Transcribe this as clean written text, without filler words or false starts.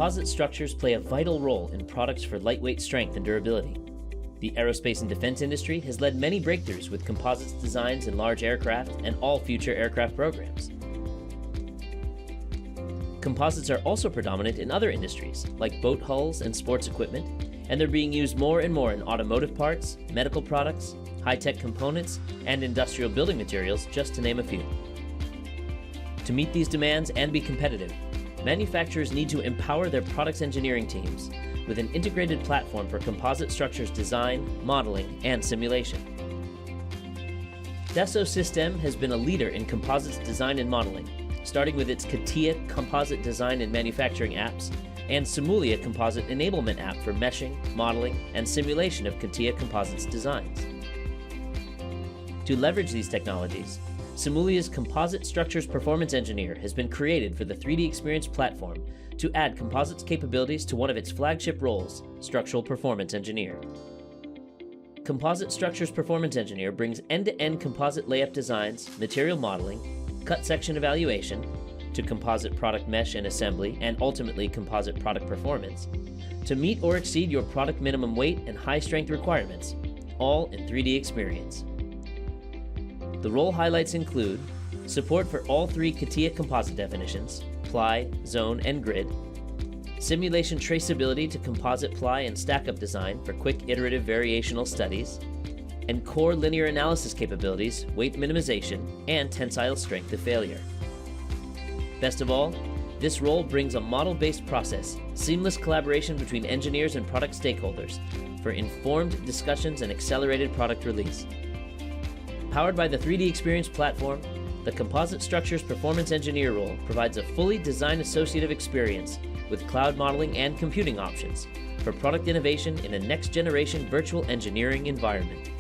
composite structures play a vital role in products for lightweight strength and durability. The aerospace and defense industry has led many breakthroughs with composites designs in large aircraft and all future aircraft programs. Composites are also predominant in other industries, like boat hulls and sports equipment, and they're being used more and more in automotive parts, medical products, high-tech components, and industrial building materials, just to name a few. To meet these demands and be competitive, manufacturers need to empower their products engineering teams with an integrated platform for composite structures design, modeling, and simulation. Dassault Systèmes has been a leader in composites design and modeling, starting with its CATIA composite design and manufacturing apps and SIMULIA composite enablement app for meshing, modeling, and simulation of CATIA composites designs. To leverage these technologies, SIMULIA's Composite Structures Performance Engineer has been created for the 3D Experience platform to add composites capabilities to one of its flagship roles, Structural Performance Engineer. Composite Structures Performance Engineer brings end-to-end composite layup designs, material modeling, cut section evaluation, to composite product mesh and assembly, and ultimately composite product performance, to meet or exceed your product minimum weight and high strength requirements, all in 3D Experience. The role highlights include support for all 3 CATIA composite definitions, ply, zone, and grid, simulation traceability to composite ply and stack-up design for quick iterative variational studies, and core linear analysis capabilities, weight minimization, and tensile strength of failure. Best of all, this role brings a model-based process, seamless collaboration between engineers and product stakeholders for informed discussions and accelerated product release. Powered by the 3D Experience platform, the Composite Structures Performance Engineer role provides a fully design-associative experience with cloud modeling and computing options for product innovation in a next-generation virtual engineering environment.